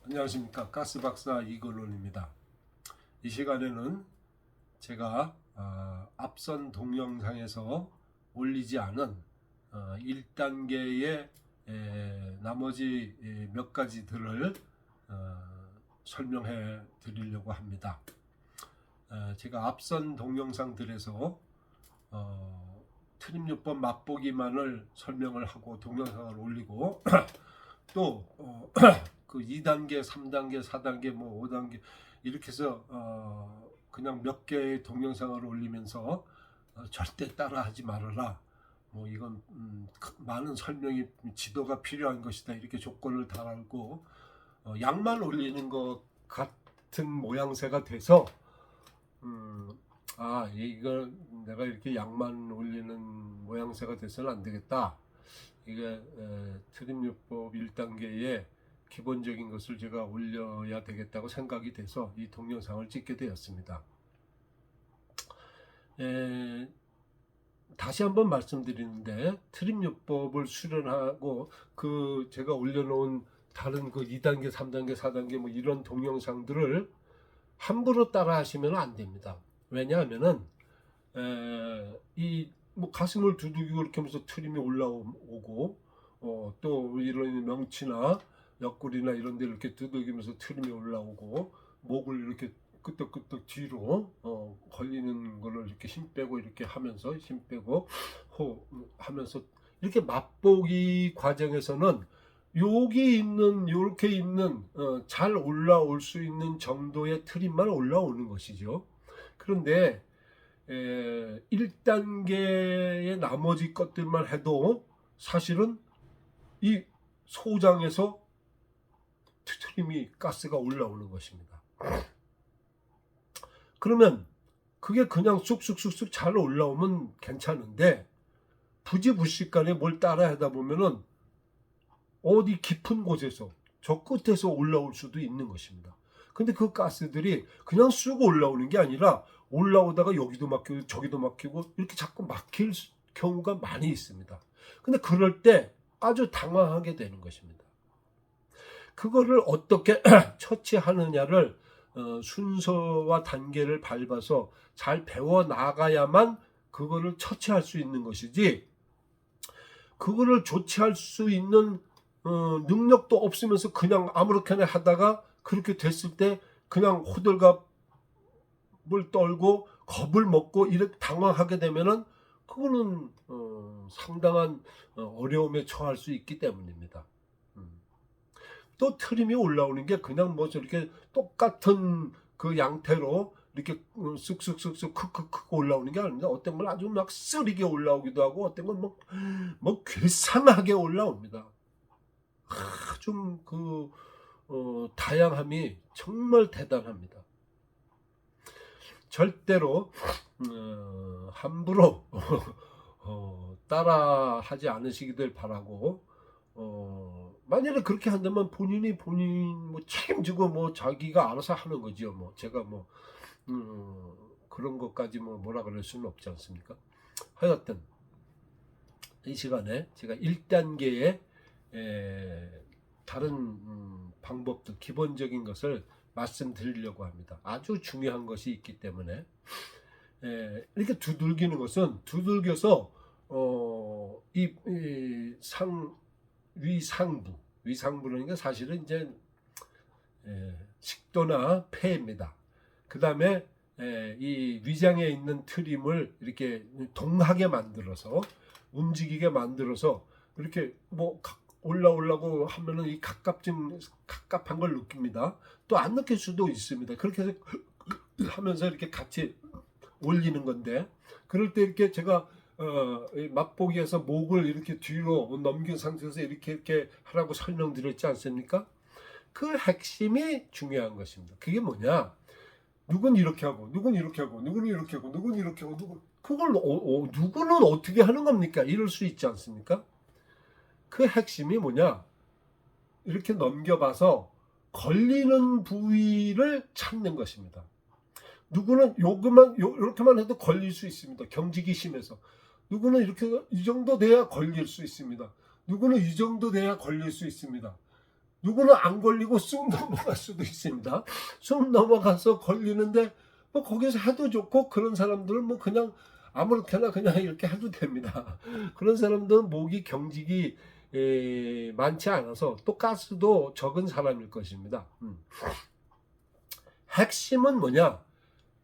안녕하십니까, 가스박사 이건원입니다. 이 시간에는 제가 앞선 동영상에서 올리지 않은 1단계의 나머지 몇 가지들을 설명해 드리려고 합니다. 제가 앞선 동영상들에서 트림요법 맛보기만을 설명을 하고 동영상을 올리고 또 그 2단계, 3단계, 4단계, 뭐 5단계 이렇게 해서 그냥 몇 개의 동영상을 올리면서 절대 따라하지 말아라. 뭐 이건 많은 설명이 지도가 필요한 것이다. 이렇게 조건을 달고 양만 올리는 것 같은 모양새가 돼서 이걸 내가 이렇게 양만 올리는 모양새가 돼서는 안 되겠다. 이게 트림요법 1단계의 기본적인 것을 제가 올려야 되겠다고 생각이 돼서 이 동영상을 찍게 되었습니다. 다시 한번 말씀드리는데 트림요법을 수련하고 그 제가 올려놓은 다른 그 2단계, 3단계, 4단계 뭐 이런 동영상들을 함부로 따라 하시면 안 됩니다. 왜냐하면은 이 뭐 가슴을 두들기고 이렇게 하면서 트림이 올라오고 또 이런 명치나 옆구리나 이런 데를 이렇게 두들기면서 트림이 올라오고 목을 이렇게 끄덕끄덕 뒤로 걸리는 거를 이렇게 힘 빼고 이렇게 하면서 힘 빼고 호 하면서 이렇게 맛보기 과정에서는 여기 있는 요렇게 있는 잘 올라올 수 있는 정도의 트림만 올라오는 것이죠. 그런데 1단계의 나머지 것들만 해도 사실은 이 소장에서 트림이 가스가 올라오는 것입니다. 그러면 그게 그냥 쑥쑥쑥쑥 잘 올라오면 괜찮은데 부지불식간에 뭘 따라 하다 보면은 어디 깊은 곳에서 저 끝에서 올라올 수도 있는 것입니다. 근데 그 가스들이 그냥 쑥 올라오는 게 아니라 올라오다가 여기도 막히고 저기도 막히고 이렇게 자꾸 막힐 경우가 많이 있습니다. 근데 그럴 때 아주 당황하게 되는 것입니다. 그거를 어떻게 처치하느냐를 순서와 단계를 밟아서 잘 배워 나가야만 그거를 처치할 수 있는 것이지, 그거를 조치할 수 있는 능력도 없으면서 그냥 아무렇게나 하다가 그렇게 됐을 때 그냥 호들갑을 떨고 겁을 먹고 이렇게 당황하게 되면은 그거는 상당한 어려움에 처할 수 있기 때문입니다. 또 트림이 올라오는 게 그냥 뭐 저렇게 똑같은 그 양태로 이렇게 쓱쓱쓱쓱 크크크 올라오는 게 아닙니다. 어떤 건 아주 막 쓰리게 올라오기도 하고 어떤 건 뭐 괴상하게 올라옵니다. 좀 다양함이 정말 대단합니다. 절대로 함부로 따라하지 않으시기를 바라고, 만약에 그렇게 한다면 본인 뭐 책임지고 뭐 자기가 알아서 하는 거죠. 뭐 제가 뭐 그런 것까지 뭐 뭐라 그럴 수는 없지 않습니까? 하여튼 이 시간에 제가 1단계의 다른 방법들, 기본적인 것을 말씀드리려고 합니다. 아주 중요한 것이 있기 때문에 이렇게 두들기는 것은 두들겨서 위상부라는 게 사실은 이제 식도나 폐입니다. 그 다음에 이 위장에 있는 트림을 이렇게 동하게 만들어서 움직이게 만들어서 이렇게 뭐 올라오려고 하면은 이 갑갑한 걸 느낍니다. 또 안 느낄 수도 있습니다. 그렇게 해서 하면서 이렇게 같이 올리는 건데, 그럴 때 이렇게 제가 맛보기에서 목을 이렇게 뒤로 넘긴 상태에서 이렇게 하라고 설명드렸지 않습니까? 그 핵심이 중요한 것입니다. 그게 뭐냐? 누군 이렇게 하고, 누군 이렇게 하고, 누군 이렇게 하고, 누군 이렇게 하고, 그걸 누구는 어떻게 하는 겁니까? 이럴 수 있지 않습니까? 그 핵심이 뭐냐? 이렇게 넘겨봐서 걸리는 부위를 찾는 것입니다. 누구는 이렇게만 해도 걸릴 수 있습니다. 경직이 심해서. 누구는 이렇게 이 정도 돼야 걸릴 수 있습니다. 누구는 이 정도 돼야 걸릴 수 있습니다. 누구는 안 걸리고 쑥 넘어갈 수도 있습니다. 쑥 넘어가서 걸리는데 뭐 거기서 해도 좋고, 그런 사람들은 뭐 그냥 아무렇게나 그냥 이렇게 해도 됩니다. 그런 사람들은 목이 경직이 많지 않아서 또 가스도 적은 사람일 것입니다. 핵심은 뭐냐?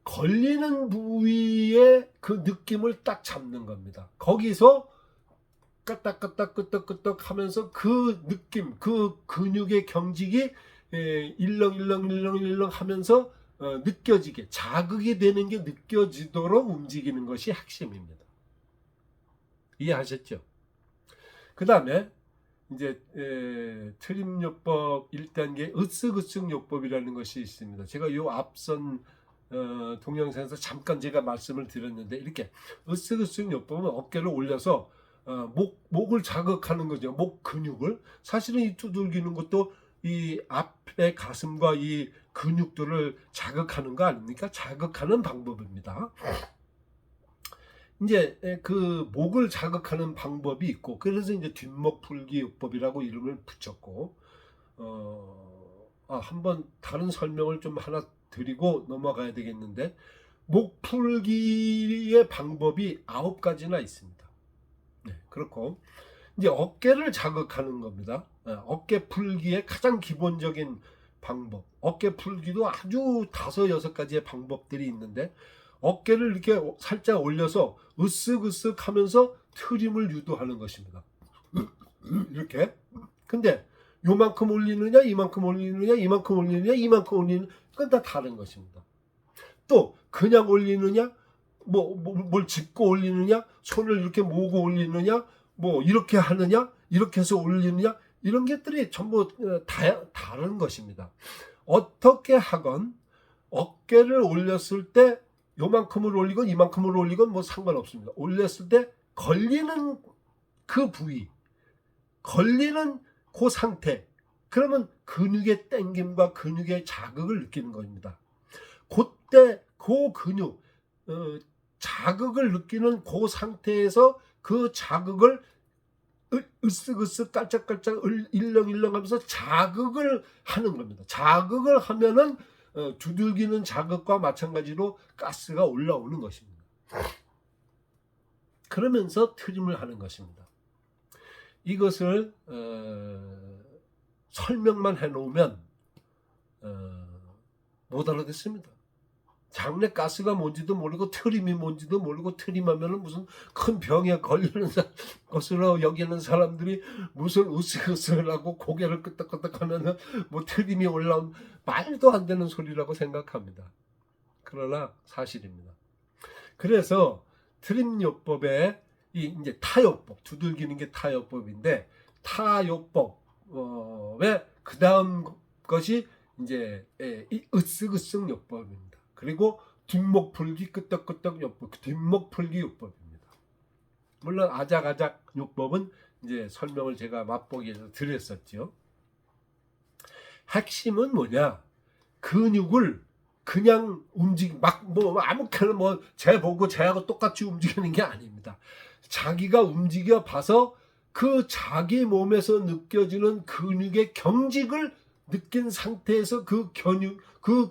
걸리는 부위의 그 느낌을 딱 잡는 겁니다. 거기서 까딱까딱 끄떡끄떡 하면서 그 느낌, 그 근육의 경직이 일렁일렁 하면서 느껴지게, 자극이 되는 게 느껴지도록 움직이는 것이 핵심입니다. 이해하셨죠? 그 다음에 이제 트림요법 1단계 으쓱으쓱 요법이라는 것이 있습니다. 제가 요 앞선 동영상에서 잠깐 제가 말씀을 드렸는데, 이렇게 으쓱으쓱 요법은 어깨를 올려서 목을 자극하는 거죠. 목 근육을. 사실은 이 두들기는 것도 이 앞에 가슴과 이 근육들을 자극하는 거 아닙니까? 자극하는 방법입니다. 이제 그 목을 자극하는 방법이 있고, 그래서 이제 뒷목 풀기 요법이라고 이름을 붙였고, 한번 다른 설명을 좀 하나 드리고 넘어가야 되겠는데, 목 풀기의 방법이 9가지나 있습니다. 네, 그렇고 이제 어깨를 자극하는 겁니다. 어깨 풀기의 가장 기본적인 방법, 어깨 풀기도 아주 5-6가지의 방법들이 있는데, 어깨를 이렇게 살짝 올려서 으쓱으쓱 하면서 트림을 유도하는 것입니다. 이렇게. 근데 요만큼 올리느냐, 이만큼 올리느냐, 이만큼 올리느냐, 이만큼 올리느냐, 그건 다 다른 것입니다. 또 그냥 올리느냐, 뭘 짚고 올리느냐, 손을 이렇게 모으고 올리느냐, 뭐 이렇게 하느냐, 이렇게 해서 올리느냐, 이런 것들이 전부 다른 것입니다. 어떻게 하건 어깨를 올렸을 때 요만큼을 올리건 이만큼을 올리건 뭐 상관없습니다. 올렸을 때 걸리는 그 부위, 걸리는 그 상태, 그러면 근육의 땡김과 근육의 자극을 느끼는 겁니다. 그때 그 근육, 자극을 느끼는 그 상태에서 그 자극을 으쓱으쓱 깔짝깔짝 일렁일렁 하면서 자극을 하는 겁니다. 자극을 하면은 두들기는 자극과 마찬가지로 가스가 올라오는 것입니다. 그러면서 트림을 하는 것입니다. 이것을 설명만 해놓으면 못 알아듣습니다. 장내 가스가 뭔지도 모르고 트림이 뭔지도 모르고, 트림하면은 무슨 큰 병에 걸리는 것으로 여기는 사람들이 무슨 으쓱으쓱하고 고개를 끄덕끄덕하면은 뭐 트림이 올라온, 말도 안 되는 소리라고 생각합니다. 그러나 사실입니다. 그래서 트림요법의 이제 타요법, 두들기는 게 타요법인데, 타요법의 그 다음 것이 이제 으쓱으쓱 요법입니다. 그리고 뒷목 풀기 끄떡끄떡 요법, 뒷목 풀기 요법입니다. 물론 아작아작 요법은 이제 설명을 제가 맛보기에서 드렸었죠. 핵심은 뭐냐? 근육을 그냥 아무렇게나 쟤보고 쟤하고 똑같이 움직이는 게 아닙니다. 자기가 움직여 봐서 그 자기 몸에서 느껴지는 근육의 경직을 느낀 상태에서 그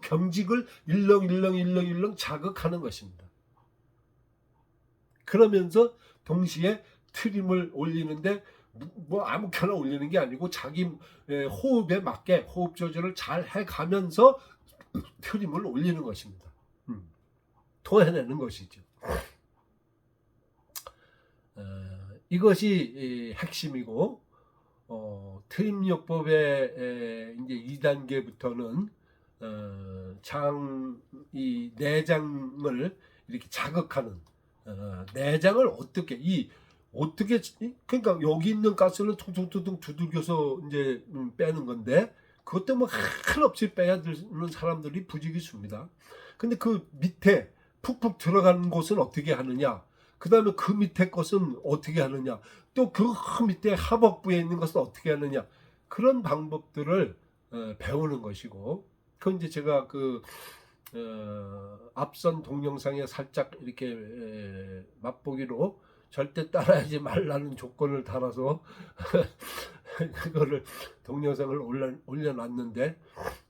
경직을 일렁일렁 자극하는 것입니다. 그러면서 동시에 트림을 올리는데 뭐 아무렇게나 올리는 게 아니고 자기 호흡에 맞게 호흡 조절을 잘 해가면서 트림을 올리는 것입니다. 토해내는 것이죠. 이것이 핵심이고, 트림요법의 이제 2단계부터는 이 내장을 이렇게 자극하는, 내장을 어떻게 그러니까 여기 있는 가스를 퉁퉁퉁 두들겨서 이제 빼는 건데, 그것 때문에 한없이 빼야 되는 사람들이 부지기수입니다. 근데 그 밑에 푹푹 들어가는 곳은 어떻게 하느냐, 그 다음에 그 밑에 것은 어떻게 하느냐, 또 그 밑에 하복부에 있는 것은 어떻게 하느냐, 그런 방법들을 배우는 것이고, 그건 이제 제가 앞선 동영상에 살짝 이렇게 맛보기로 절대 따라하지 말라는 조건을 달아서 그거를 동영상을 올려놨는데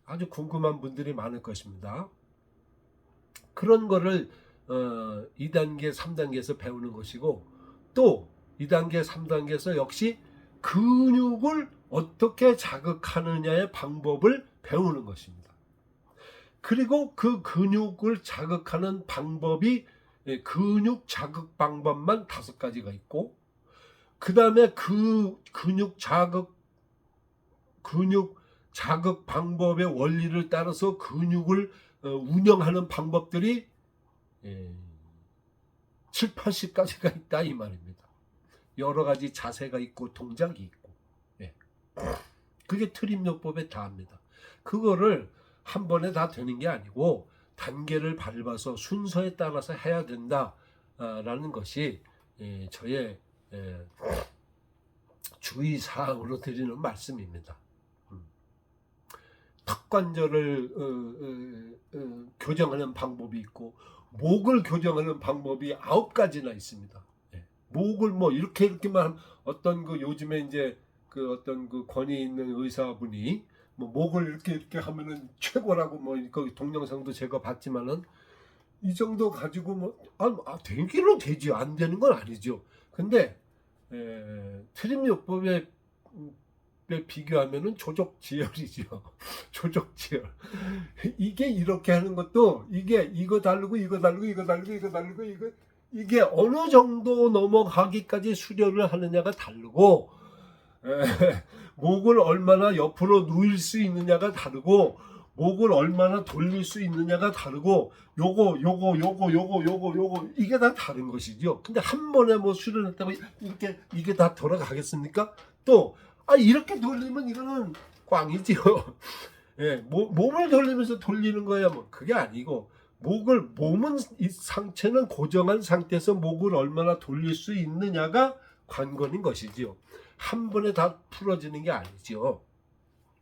아주 궁금한 분들이 많을 것입니다. 그런 거를 2단계, 3단계에서 배우는 것이고, 또 2단계, 3단계에서 역시 근육을 어떻게 자극하느냐의 방법을 배우는 것입니다. 그리고 그 근육을 자극하는 방법이 근육 자극 방법만 5가지가 있고, 그 다음에 그 근육 자극 방법의 원리를 따라서 근육을 운영하는 방법들이 7, 80가지가 있다 이 말입니다. 여러 가지 자세가 있고 동작이 있고, 그게 트림요법에 다합니다. 그거를 한 번에 다 되는 게 아니고 단계를 밟아서 순서에 따라서 해야 된다라는 것이 저의 주의사항으로 드리는 말씀입니다. 턱관절을 교정하는 방법이 있고, 목을 교정하는 방법이 9가지나 있습니다. 목을 뭐 이렇게만 어떤 그 요즘에 이제 그 어떤 그 권위 있는 의사분이 뭐 목을 이렇게 하면은 최고라고 뭐 그 동영상도 제가 봤지만은 이 정도 가지고 뭐 되기는 되죠. 안 되는 건 아니죠. 근데 트림요법에 비교하면은 조족지혈이죠. 조족지혈. 이게 이렇게 하는 것도 이거 다르고 이게 어느 정도 넘어가기까지 수련을 하느냐가 다르고, 목을 얼마나 옆으로 누일 수 있느냐가 다르고, 목을 얼마나 돌릴 수 있느냐가 다르고, 요거 이게 다 다른 것이죠. 근데 한 번에 뭐 수련했다고 이렇게 이게 다 돌아가겠습니까? 또 이렇게 돌리면 이거는 꽝이지요. 몸을 돌리면서 돌리는 거야 뭐 그게 아니고, 몸은 이 상체는 고정한 상태에서 목을 얼마나 돌릴 수 있느냐가 관건인 것이지요. 한 번에 다 풀어지는 게 아니지요.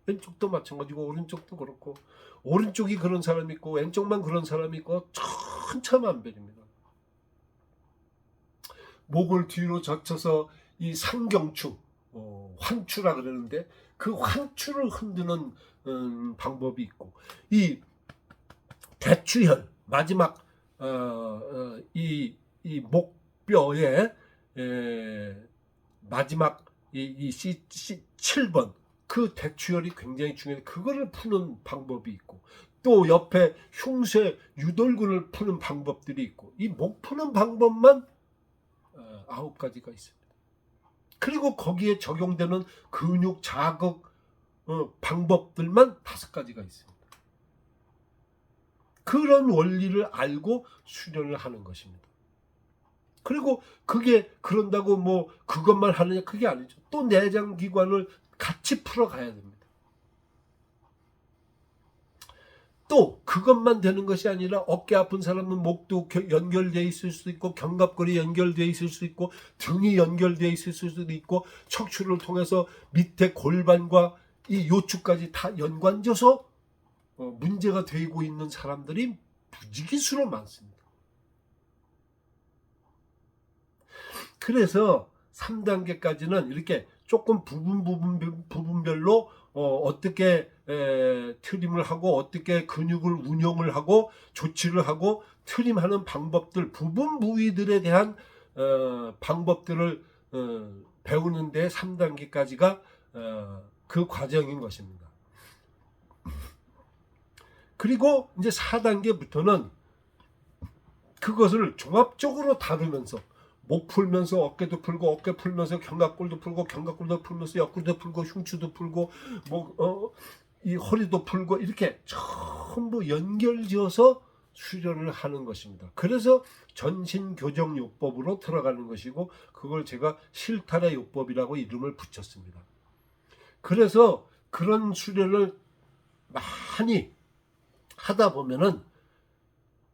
왼쪽도 마찬가지고 오른쪽도 그렇고, 오른쪽이 그런 사람이 있고 왼쪽만 그런 사람이 있고 천차만별입니다. 목을 뒤로 젖혀서 이 상경추, 환추라 그러는데 그 환추를 흔드는 방법이 있고, 이 대추혈 마지막 이 목뼈의 마지막 이 C7번 그 대추혈이 굉장히 중요해. 그거를 푸는 방법이 있고, 또 옆에 흉쇄 유돌근을 푸는 방법들이 있고, 이 목 푸는 방법만 9가지가 있습니다. 그리고 거기에 적용되는 근육 자극 방법들만 5가지가 있습니다. 그런 원리를 알고 수련을 하는 것입니다. 그리고 그게 그런다고 뭐 그것만 하느냐, 그게 아니죠. 또 내장기관을 같이 풀어가야 됩니다. 또 그것만 되는 것이 아니라 어깨 아픈 사람은 목도 연결되어 있을 수도 있고, 견갑골이 연결되어 있을 수 있고, 등이 연결되어 있을 수도 있고, 척추를 통해서 밑에 골반과 이 요추까지 다 연관져서 문제가 되고 있는 사람들이 무지기수로 많습니다. 그래서 3단계까지는 이렇게 조금 부분별로 어떻게 트림을 하고 어떻게 근육을 운용을 하고 조치를 하고 트림하는 방법들, 부분 부위들에 대한 방법들을 배우는 데 3단계까지가 그 과정인 것입니다. 그리고 이제 4단계부터는 그것을 종합적으로 다루면서, 목 풀면서 어깨도 풀고, 어깨 풀면서 견갑골도 풀고, 견갑골도 풀면서 옆구리도 풀고, 흉추도 풀고, 이 허리도 풀고, 이렇게 전부 연결지어서 수련을 하는 것입니다. 그래서 전신교정요법으로 들어가는 것이고, 그걸 제가 실타래요법이라고 이름을 붙였습니다. 그래서 그런 수련을 많이 하다 보면은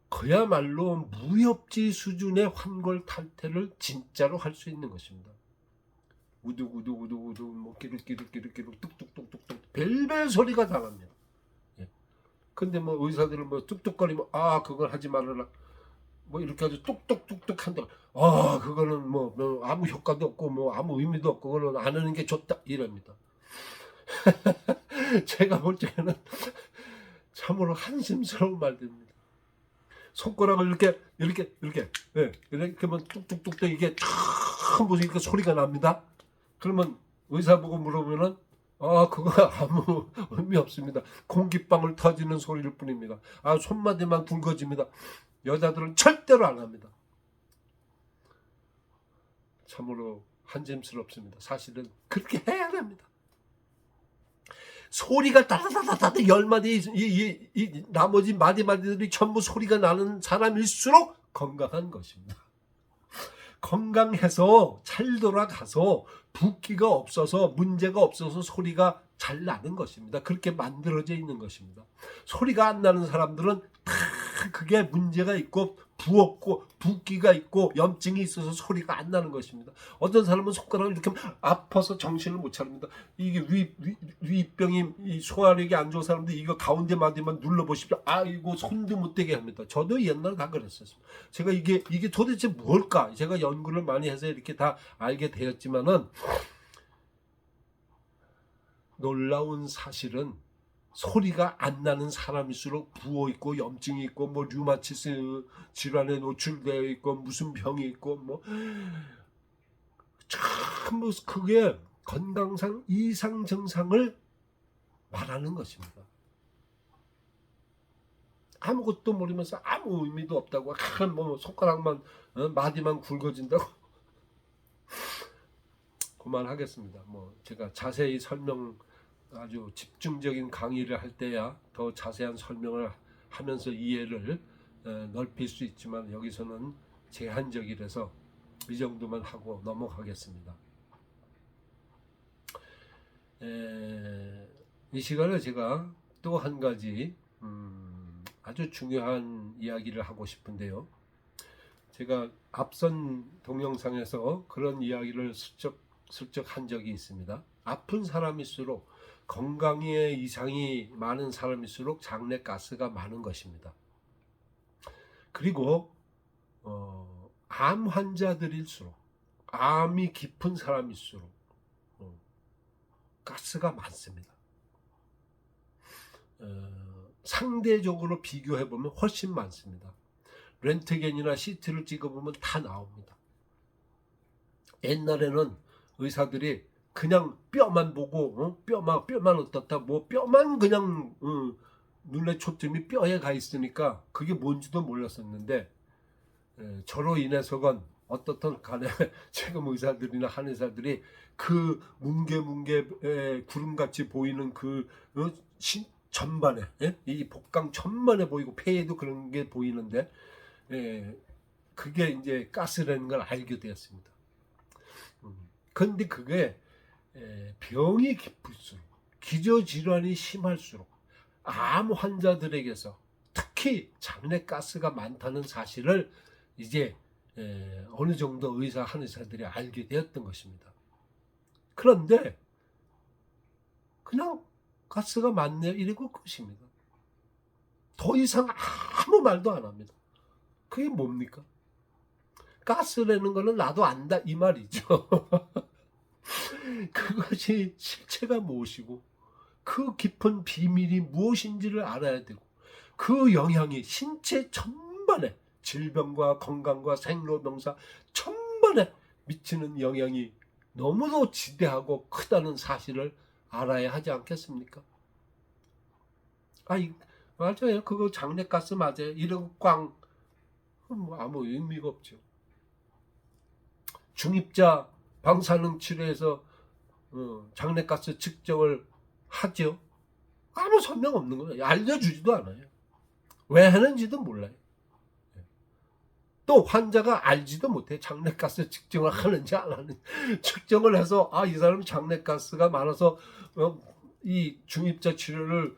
그야말로 무협지 수준의 환골탈태를 진짜로 할 수 있는 것입니다. 우두우두 뭐 끼룩 뚝뚝뚝뚝뚝 별별 소리가 다 납니다. 근데 뭐 의사들은 뭐 뚝뚝거리면 그걸 하지 말아라 뭐 이렇게 아주 뚝뚝뚝뚝 한다. 그거는 뭐 아무 효과도 없고 뭐 아무 의미도 없고 그거는 안 하는 게 좋다 이럽니다. 제가 볼 적에는 참으로 한심스러운 말들입니다. 손가락을 이렇게 이렇게 하면 뚝뚝뚝 이게 촥 보니까 소리가 납니다. 그러면 의사 보고 물어보면은 그거 아무 의미 없습니다. 공기방울 터지는 소리일 뿐입니다. 손마디만 굵어집니다. 여자들은 절대로 안 합니다. 참으로 한심스럽습니다. 사실은 그렇게 해야 됩니다. 소리가 따다다다다 10마디 이 나머지 마디마디들이 전부 소리가 나는 사람일수록 건강한 것입니다. 건강해서 잘 돌아가서 붓기가 없어서 문제가 없어서 소리가 잘 나는 것입니다. 그렇게 만들어져 있는 것입니다. 소리가 안 나는 사람들은 다 그게 문제가 있고 부었고 붓기가 있고 염증이 있어서 소리가 안 나는 것입니다. 어떤 사람은 손가락을 이렇게 아파서 정신을 못 차립니다. 이게 위병이 이 소화력이 안 좋은 사람들 이거 가운데 마디만 눌러보십시오. 이거 손도 못 대게 합니다. 저도 옛날에 다 그랬었어요. 제가 이게 도대체 뭘까? 제가 연구를 많이 해서 이렇게 다 알게 되었지만은 놀라운 사실은 소리가 안 나는 사람일수록 부어있고 염증이 있고 뭐 류마티스 질환에 노출되어 있고 무슨 병이 있고 뭐 참 그게 건강상 이상 증상을 말하는 것입니다. 아무것도 모르면서 아무 의미도 없다고 뭐 손가락만 마디만 굵어진다고 그만하겠습니다. 뭐 제가 자세히 아주 집중적인 강의를 할 때야 더 자세한 설명을 하면서 이해를 넓힐 수 있지만 여기서는 제한적이라서 이 정도만 하고 넘어가겠습니다. 이 시간에 제가 또 한 가지 아주 중요한 이야기를 하고 싶은데요. 제가 앞선 동영상에서 그런 이야기를 슬쩍 한 적이 있습니다. 아픈 사람일수록 건강에 이상이 많은 사람일수록 장내 가스가 많은 것입니다. 그리고 암 환자들일수록 암이 깊은 사람일수록 가스가 많습니다. 상대적으로 비교해보면 훨씬 많습니다. 렌트겐이나 CT를 찍어보면 다 나옵니다. 옛날에는 의사들이 그냥 뼈만 보고 뼈만 어떻다 뭐 뼈만 그냥 눈의 초점이 뼈에 가 있으니까 그게 뭔지도 몰랐었는데 저로 인해서건 어떻든 간에 지금 의사들이나 한의사들이 그 뭉게 구름같이 보이는 그 전반에 이 복강 전반에 보이고 폐에도 그런 게 보이는데 그게 이제 가스라는 걸 알게 되었습니다. 그런데 그게 병이 깊을수록 기저질환이 심할수록 암 환자들에게서 특히 장내 가스가 많다는 사실을 이제 어느 정도 의사 한의사들이 알게 되었던 것입니다. 그런데 그냥 가스가 많네요 이러고 끝입니다. 더 이상 아무 말도 안 합니다. 그게 뭡니까? 가스라는 거는 나도 안다 이 말이죠. 그것이 실체가 무엇이고 그 깊은 비밀이 무엇인지를 알아야 되고 그 영향이 신체 전반에 질병과 건강과 생로병사 전반에 미치는 영향이 너무도 지대하고 크다는 사실을 알아야 하지 않겠습니까? 맞아요. 그거 장내가스 맞아요. 이러고 꽝 아무 의미가 없죠. 중입자 방사능 치료에서 장내가스 측정을 하죠. 아무 설명 없는 거예요. 알려주지도 않아요. 왜 하는지도 몰라요. 또 환자가 알지도 못해. 장내가스 측정을 하는지 안 하는지. 측정을 해서 이 사람이 장내가스가 많아서 이 중입자 치료를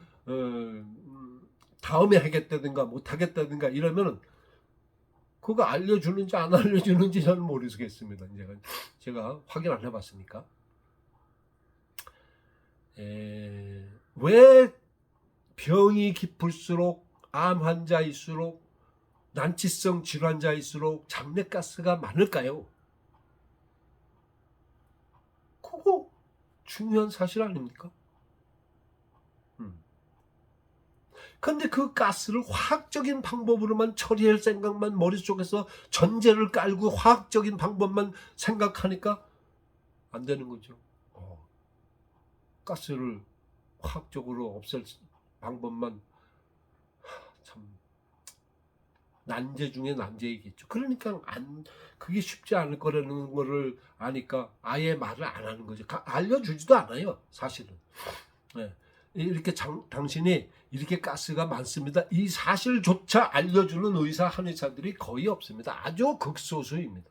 다음에 하겠다든가 못하겠다든가 이러면은 그거 알려주는지 안 알려주는지 저는 모르겠습니다. 제가 확인 안 해봤으니까. 왜 병이 깊을수록 암 환자일수록 난치성 질환자일수록 장내가스가 많을까요? 그거 중요한 사실 아닙니까? 근데 그 가스를 화학적인 방법으로만 처리할 생각만 머릿속에서 전제를 깔고 화학적인 방법만 생각하니까 안 되는 거죠. 가스를 화학적으로 없앨 방법만 참 난제 중에 난제이겠죠. 그러니까 그게 쉽지 않을 거라는 거를 아니까 아예 말을 안 하는 거죠. 알려주지도 않아요, 사실은. 네. 이렇게 당신이 이렇게 가스가 많습니다. 이 사실조차 알려주는 의사 한의사들이 거의 없습니다. 아주 극소수입니다.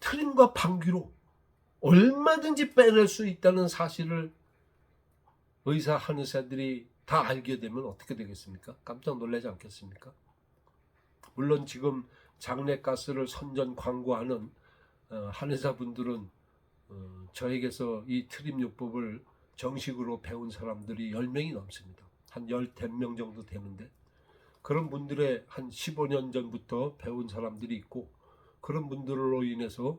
트림과 방귀로 얼마든지 빼낼 수 있다는 사실을 의사 한의사들이 다 알게 되면 어떻게 되겠습니까? 깜짝 놀라지 않겠습니까? 물론 지금 장내가스를 선전 광고하는 한의사분들은 저에게서 이 트림요법을 정식으로 배운 사람들이 10명이 넘습니다. 한 10명 정도 되는데 그런 분들의 한 15년 전부터 배운 사람들이 있고 그런 분들로 인해서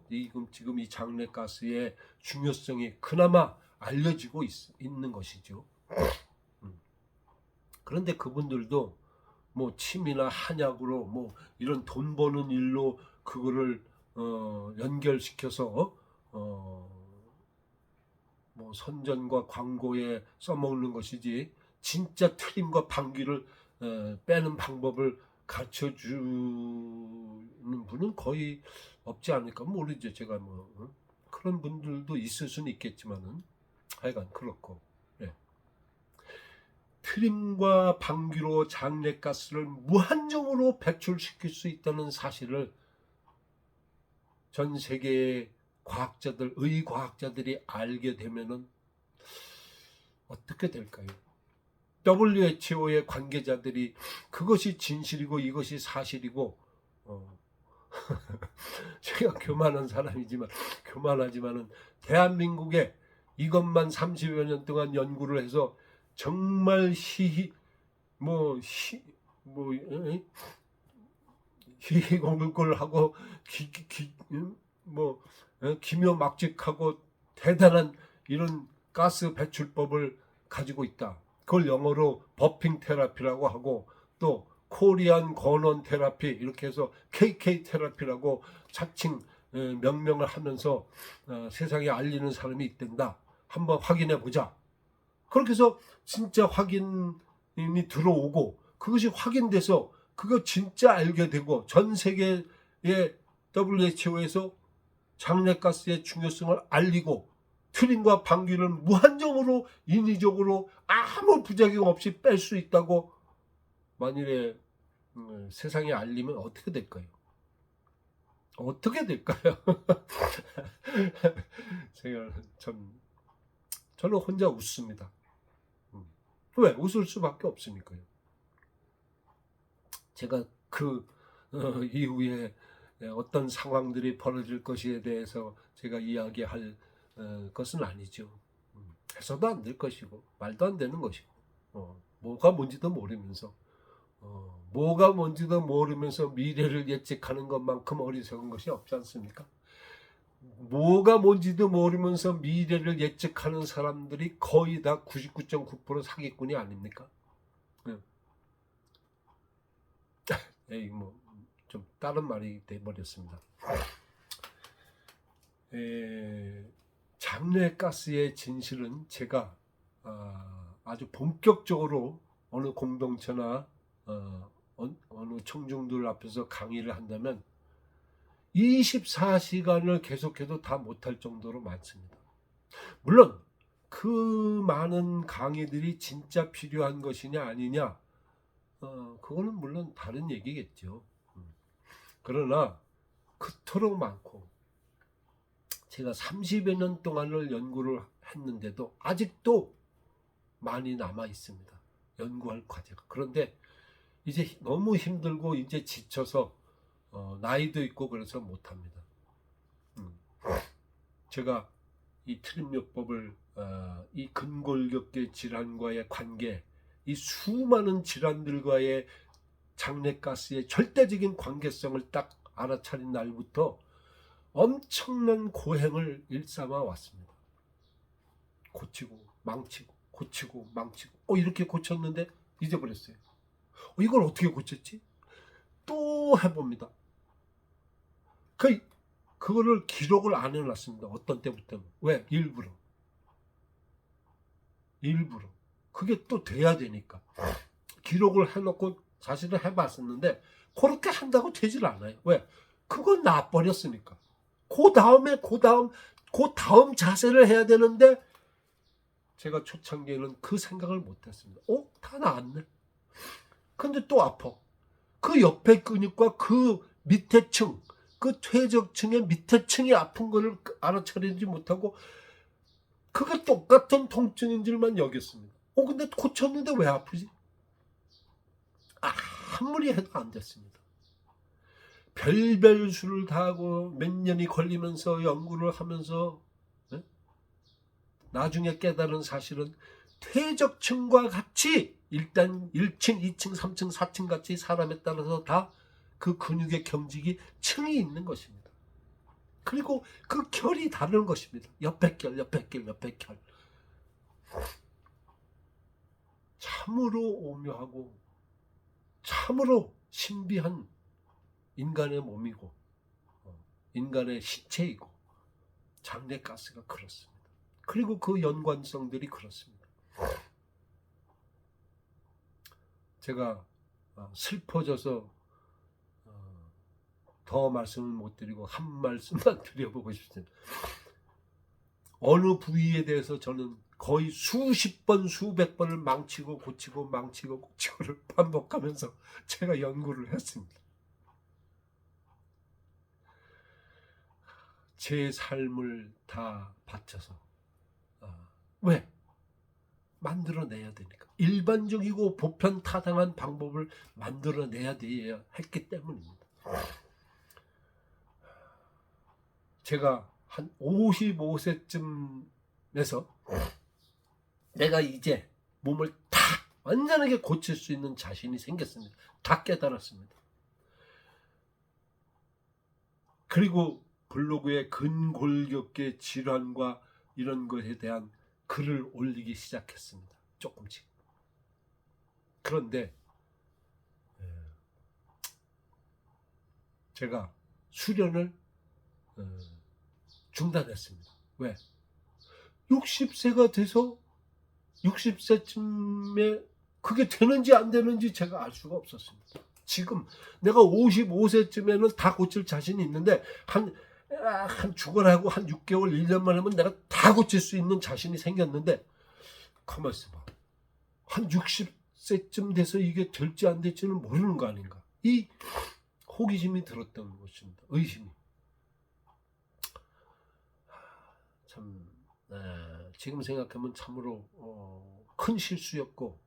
지금 이 장내가스의 중요성이 그나마 알려지고 있는 것이죠. 그런데 그분들도 뭐 침이나 한약으로 뭐 이런 돈 버는 일로 그거를 연결시켜서 뭐 선전과 광고에 써먹는 것이지 진짜 트림과 방귀를 빼는 방법을 가르쳐 주는 분은 거의 없지 않을까 모르죠. 제가 뭐 그런 분들도 있을 수는 있겠지만은 하여간 그렇고 트림과 방귀로 장내가스를 무한정으로 배출시킬 수 있다는 사실을 전 세계의 과학자들, 의과학자들이 알게 되면은 어떻게 될까요? WHO의 관계자들이 그것이 진실이고 이것이 사실이고 제가 교만하지만은 대한민국에 이것만 30여 년 동안 연구를 해서 정말 희희공굴하고 기묘막직하고 대단한 이런 가스 배출법을 가지고 있다. 그걸 영어로 버핑 테라피라고 하고 또 코리안 건원 테라피 이렇게 해서 KK 테라피라고 자칭 명명을 하면서 세상에 알리는 사람이 있단다. 한번 확인해 보자. 그렇게 해서 진짜 확인이 들어오고 그것이 확인돼서 그거 진짜 알게 되고 전 세계의 WHO에서 장내가스의 중요성을 알리고 트림과 방귀를 무한정으로 인위적으로 아무 부작용 없이 뺄 수 있다고 만일에 세상에 알리면 어떻게 될까요? 어떻게 될까요? 제가 저는 혼자 웃습니다. 왜? 웃을 수밖에 없으니까요. 제가 그 이후에 어떤 상황들이 벌어질 것에 대해서 제가 이야기할 것은 아니죠. 해서도 안 될 것이고 말도 안 되는 것이고 뭐가 뭔지도 모르면서 미래를 예측하는 것만큼 어리석은 것이 없지 않습니까? 뭐가 뭔지도 모르면서 미래를 예측하는 사람들이 거의 다 99.9% 사기꾼이 아닙니까? 좀 다른 말이 돼버렸습니다. 장내가스의 진실은 제가 아주 본격적으로 어느 공동체나 어느 청중들 앞에서 강의를 한다면 24시간을 계속해도 다 못할 정도로 많습니다. 물론 그 많은 강의들이 진짜 필요한 것이냐 아니냐 그거는 물론 다른 얘기겠죠. 그러나 그토록 많고 제가 30여 년 동안을 연구를 했는데도 아직도 많이 남아 있습니다. 연구할 과제가. 그런데 이제 너무 힘들고 이제 지쳐서 나이도 있고 그래서 못합니다. 제가 이 트림요법을 이 근골격계 질환과의 관계, 이 수많은 질환들과의 장내가스의 절대적인 관계성을 딱 알아차린 날부터 엄청난 고행을 일삼아 왔습니다. 고치고 망치고 고치고 망치고 이렇게 고쳤는데 잊어버렸어요. 이걸 어떻게 고쳤지? 또 해봅니다. 그거를 기록을 안 해놨습니다. 어떤 때부터는. 왜? 일부러. 그게 또 돼야 되니까. 기록을 해놓고 사실은 해봤었는데 그렇게 한다고 되질 않아요. 왜? 그건 나버렸으니까. 그 다음 자세를 해야 되는데 제가 초창기에는 그 생각을 못했습니다. 다 나았네. 근데 또 아파. 그 옆에 근육과 그 밑에 층, 그 퇴적층의 밑에 층이 아픈 거를 알아차리지 못하고 그게 똑같은 통증인 줄만 여겼습니다. 근데 고쳤는데 왜 아프지? 아무리 해도 안 됐습니다. 별별 수를 다 하고 몇 년이 걸리면서 연구를 하면서 나중에 깨달은 사실은 퇴적층과 같이 일단 1층, 2층, 3층, 4층 같이 사람에 따라서 다 그 근육의 경직이 층이 있는 것입니다. 그리고 그 결이 다른 것입니다. 옆에 결. 참으로 오묘하고 참으로 신비한 인간의 몸이고 인간의 신체이고 장내가스가 그렇습니다. 그리고 그 연관성들이 그렇습니다. 제가 슬퍼져서 더 말씀을 못 드리고 한 말씀만 드려보고 싶습니다. 어느 부위에 대해서 저는 거의 수십 번, 수백 번을 망치고 고치고를 반복하면서 제가 연구를 했습니다. 제 삶을 다 바쳐서 왜? 만들어내야 되니까. 일반적이고 보편타당한 방법을 만들어내야 돼야 했기 때문입니다. 제가 한 55세쯤에서 내가 이제 몸을 다 완전하게 고칠 수 있는 자신이 생겼습니다. 다 깨달았습니다. 그리고 블로그에 근골격계 질환과 이런 것에 대한 글을 올리기 시작했습니다. 조금씩. 그런데 제가 수련을 중단했습니다. 왜? 60세가 돼서 60세쯤에 그게 되는지 안 되는지 제가 알 수가 없었습니다. 지금 내가 55세쯤에는 다 고칠 자신이 있는데 한 죽어라고 한 6개월, 1년만 하면 내가 다 고칠 수 있는 자신이 생겼는데 가만히 있어봐. 한 60세쯤 돼서 이게 될지 안 될지는 모르는 거 아닌가. 이 호기심이 들었던 것입니다. 의심이. 참 지금 생각하면 참으로 큰 실수였고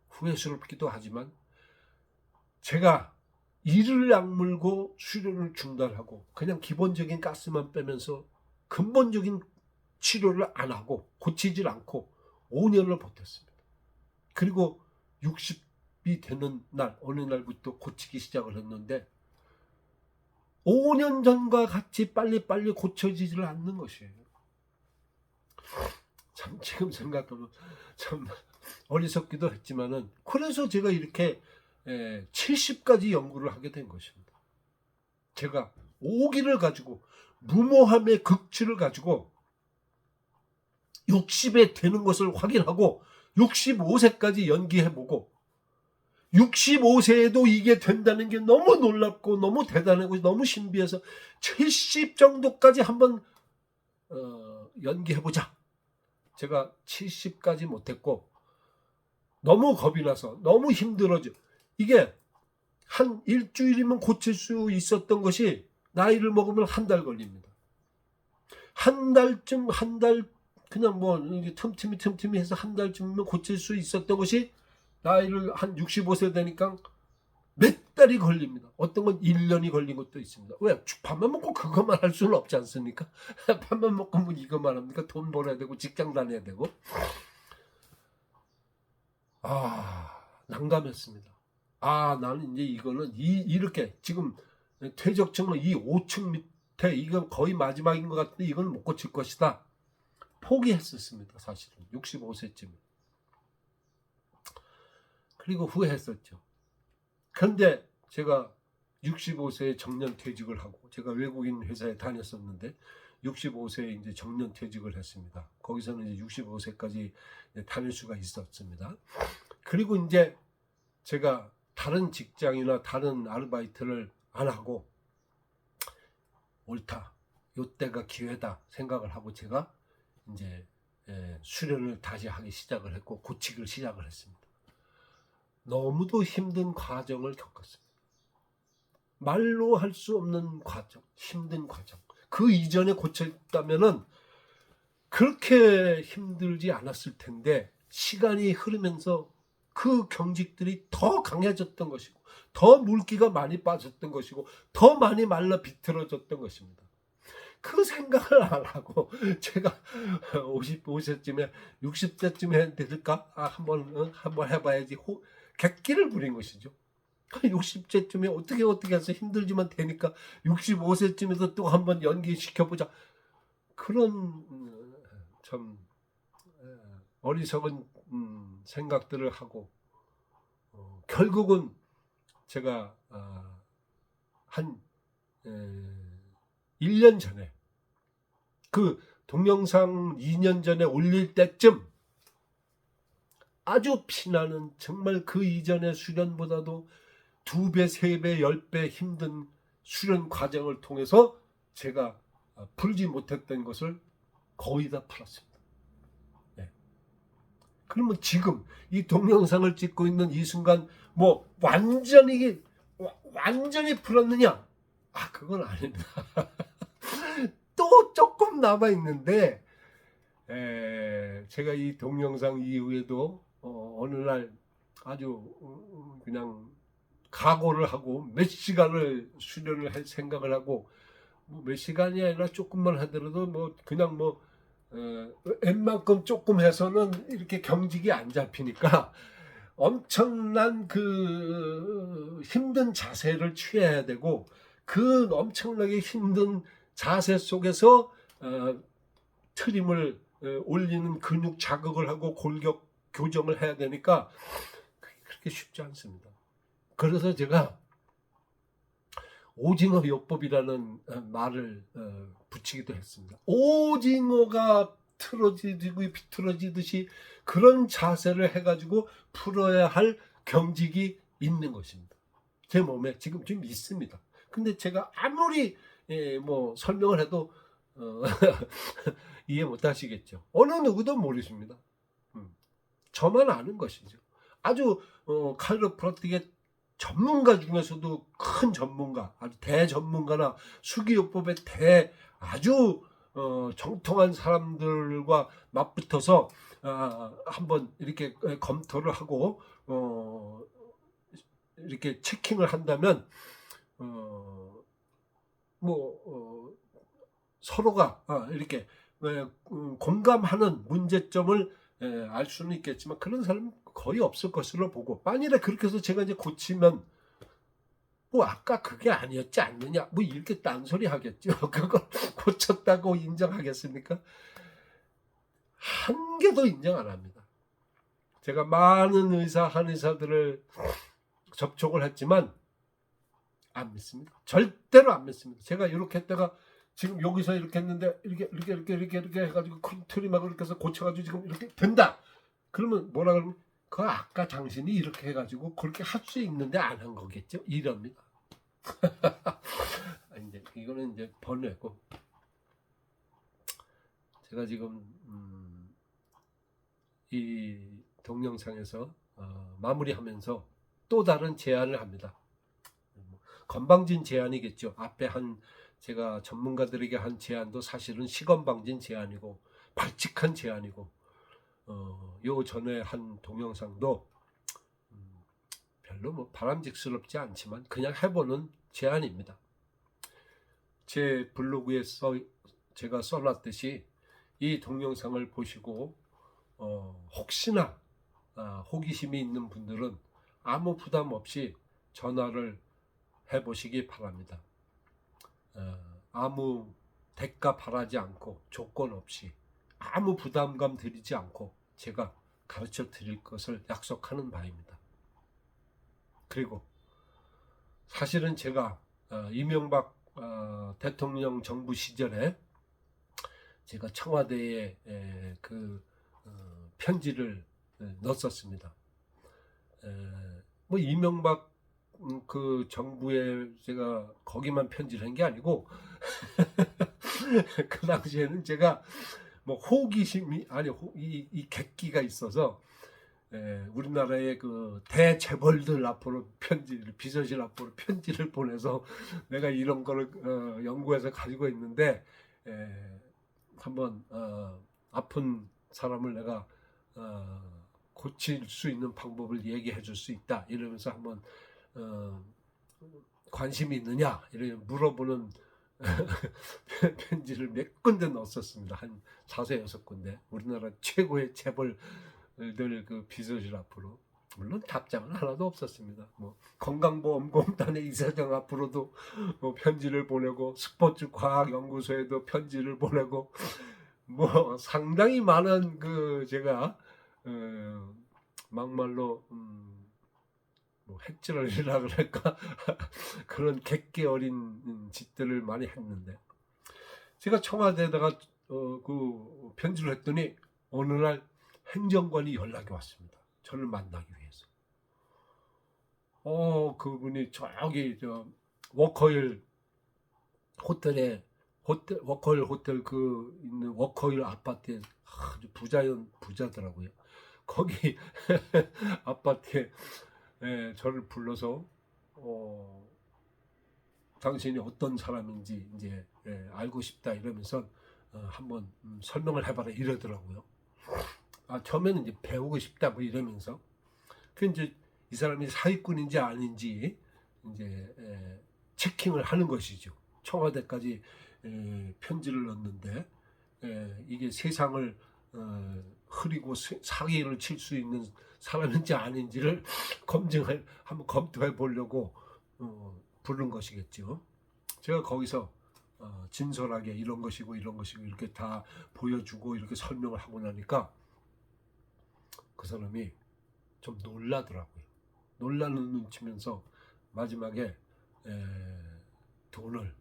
후회스럽기도 하지만 제가 이를 악물고 수련을 중단하고 그냥 기본적인 가스만 빼면서 근본적인 치료를 안 하고 고치질 않고 5년을 버텼습니다. 그리고 60이 되는 날 어느 날부터 고치기 시작을 했는데 5년 전과 같이 빨리빨리 고쳐지질 않는 것이에요. 참 지금 생각하면 참 어리석기도 했지만은 그래서 제가 이렇게 70까지 연구를 하게 된 것입니다. 제가 오기를 가지고 무모함의 극치를 가지고 60에 되는 것을 확인하고 65세까지 연기해보고 65세에도 이게 된다는 게 너무 놀랍고 너무 대단하고 너무 신비해서 70 정도까지 한번 연기해보자. 제가 70까지 못했고 너무 겁이 나서 너무 힘들어져. 이게 한 일주일이면 고칠 수 있었던 것이 나이를 먹으면 한 달 걸립니다. 한 달 그냥 뭐 틈틈이 해서 한 달쯤이면 고칠 수 있었던 것이 나이를 한 65세 되니까 몇 달이 걸립니다. 어떤 건 1년이 걸린 것도 있습니다. 왜? 밥만 먹고 그것만 할 수는 없지 않습니까? 밥만 먹고 뭐 이것만 합니까? 돈 벌어야 되고 직장 다녀야 되고. 난감했습니다. 나는 이제 이거는 이렇게 지금 퇴적층은 이 5층 밑에 이건 거의 마지막인 것 같은데 이건 못 고칠 것이다. 포기했었습니다. 사실은 65세쯤에. 그리고 후회했었죠. 그런데 제가 65세에 정년 퇴직을 하고, 제가 외국인 회사에 다녔었는데 65세에 이제 정년 퇴직을 했습니다. 거기서는 이제 65세까지 다닐 수가 있었습니다. 그리고 이제 제가 다른 직장이나 다른 아르바이트를 안 하고 옳다, 요때가 기회다 생각을 하고 제가 이제 수련을 다시 하기 시작을 했고 고치기를 시작을 했습니다. 너무도 힘든 과정을 겪었습니다. 말로 할 수 없는 과정, 힘든 과정. 그 이전에 고쳤다면은 그렇게 힘들지 않았을 텐데 시간이 흐르면서 그 경직들이 더 강해졌던 것이고 더 물기가 많이 빠졌던 것이고 더 많이 말라 비틀어졌던 것입니다. 그 생각을 안 하고 제가 55세쯤에 60세쯤에 될까? 한번 해봐야지 객기를 부린 것이죠. 60세쯤에 어떻게 해서 힘들지만 되니까 65세쯤에도 또 한번 연기시켜보자. 그런 참 어리석은 생각들을 하고 결국은 제가 한 1년 전에 그 동영상 2년 전에 올릴 때쯤 아주 피나는 정말 그 이전의 수련보다도 2배, 3배, 10배 힘든 수련 과정을 통해서 제가 풀지 못했던 것을 거의 다 풀었습니다. 네. 그러면 지금 이 동영상을 찍고 있는 이 순간 뭐 완전히 풀었느냐? 그건 아닙니다. 또 조금 남아 있는데 제가 이 동영상 이후에도 어느 날 아주 그냥 각오를 하고 몇 시간을 수련을 할 생각을 하고 몇 시간이 아니라 조금만 하더라도 그냥 웬만큼 조금 해서는 이렇게 경직이 안 잡히니까 엄청난 그 힘든 자세를 취해야 되고 그 엄청나게 힘든 자세 속에서 트림을 올리는 근육 자극을 하고 골격 교정을 해야 되니까 그렇게 쉽지 않습니다. 그래서 제가 오징어 요법이라는 말을 붙이기도 했습니다. 오징어가 틀어지고 비틀어지듯이 그런 자세를 해가지고 풀어야 할 경직이 있는 것입니다. 제 몸에 지금 좀 있습니다. 근데 제가 아무리 설명을 해도 이해 못 하시겠죠. 어느 누구도 모르십니다. 저만 아는 것이죠. 아주 카이로프라틱의 전문가 중에서도 큰 전문가, 아주 대전문가나 수기요법의 아주 정통한 사람들과 맞붙어서 한번 이렇게 검토를 하고 이렇게 체킹을 한다면 서로가 이렇게 공감하는 문제점을 알 수는 있겠지만 그런 사람은 거의 없을 것으로 보고, 만일에 그렇게 해서 제가 이제 고치면 아까 그게 아니었지 않느냐 이렇게 딴소리 하겠죠. 그걸 고쳤다고 인정하겠습니까? 한 개도 인정 안 합니다. 제가 많은 한의사들을 접촉을 했지만 안 믿습니다. 절대로 안 믿습니다. 제가 이렇게 했다가 지금 여기서 이렇게 했는데 이렇게 해가지고 트림하고 이렇게 해서 고쳐가지고 지금 이렇게 된다. 그러면 뭐라 그러면 아까 당신이 이렇게 해가지고 그렇게 할 수 있는데 안 한 거겠죠. 이럽니다. 이제 이거는 이제 번외고, 제가 지금 이 동영상에서 마무리하면서 또 다른 제안을 합니다. 건방진 제안이겠죠. 앞에 제가 전문가들에게 한 제안도 사실은 시건방진 제안이고 발칙한 제안이고, 요 전에 한 동영상도 별로 바람직스럽지 않지만 그냥 해보는 제안입니다. 제 블로그에 제가 써놨듯이 이 동영상을 보시고 혹시나 호기심이 있는 분들은 아무 부담 없이 전화를 해보시기 바랍니다. 아무 대가 바라지 않고 조건 없이 아무 부담감 드리지 않고 제가 가르쳐 드릴 것을 약속하는 바입니다. 그리고 사실은 제가 이명박 대통령 정부 시절에 제가 청와대에 그 편지를 넣었습니다. 뭐 이명박 그 정부에 제가 거기만 편지를 한 게 아니고 그 당시에는 제가 뭐 호기심이 아니 이 객기가 있어서 우리나라의 그 대재벌들 앞으로 편지를 비서실 앞으로 편지를 보내서 내가 이런 거를 연구해서 가지고 있는데 한번 아픈 사람을 내가 고칠 수 있는 방법을 얘기해 줄 수 있다 이러면서 한번 관심이 있느냐 이렇게 물어보는 편지를 몇 군데 넣었었습니다. 한 4-6군데 우리나라 최고의 재벌들 그 비서실 앞으로. 물론 답장은 하나도 없었습니다. 뭐 건강보험공단의 이사장 앞으로도 뭐 편지를 보내고 스포츠과학연구소에도 편지를 보내고 뭐 상당히 많은 그 제가 막말로 뭐 핵질이라 그럴까 그런 객기 어린 짓들을 많이 했는데 제가 청와대에다가 그 편지를 했더니 어느 날 행정관이 연락이 왔습니다. 저를 만나기 위해서. 그분이 저기 워커힐 호텔에 워커힐 호텔 그 있는 워커힐 아파트에 아주 부자더라고요. 거기 아파트에 저를 불러서 당신이 어떤 사람인지 이제 알고 싶다 이러면서 한번 설명을 해봐라 이러더라고요. 처음에는 이제 배우고 싶다 뭐 이러면서 그 이제 이 사람이 사기꾼인지 아닌지 이제 체킹을 하는 것이죠. 청와대까지 편지를 넣었는데 이게 세상을 흐리고 사기를 칠 수 있는 사람인지 아닌지를 검증을 한번 검토해 보려고 부른 것이겠죠. 제가 거기서 진솔하게 이런 것이고 이렇게 다 보여주고 이렇게 설명을 하고 나니까 그 사람이 좀 놀라더라고요. 놀라는 눈치면서 마지막에 돈을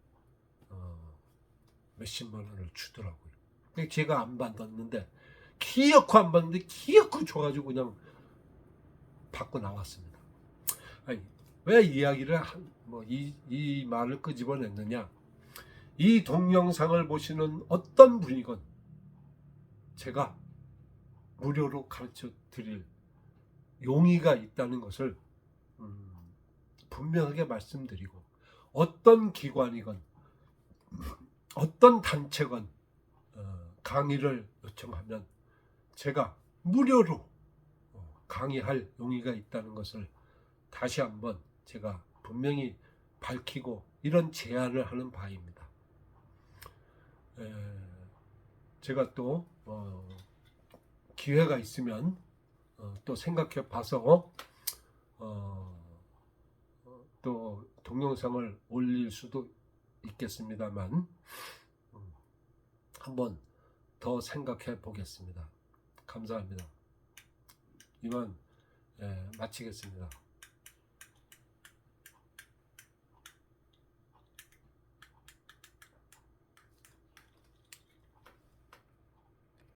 몇십만 원을 주더라고요. 제가 안 받았는데 기어코 안 받는데 기어코 줘가지고 그냥 받고 나왔습니다. 아니, 왜 이야기를 이 말을 끄집어냈느냐? 이 동영상을 보시는 어떤 분이건 제가 무료로 가르쳐 드릴 용의가 있다는 것을 분명하게 말씀드리고 어떤 기관이건 어떤 단체건 강의를 요청하면 제가 무료로 강의할 용의가 있다는 것을 다시 한번 제가 분명히 밝히고 이런 제안을 하는 바입니다. 제가 또 기회가 있으면 또 생각해 봐서 또 동영상을 올릴 수도 있겠습니다만 한번 더 생각해 보겠습니다. 감사합니다. 이만 마치겠습니다.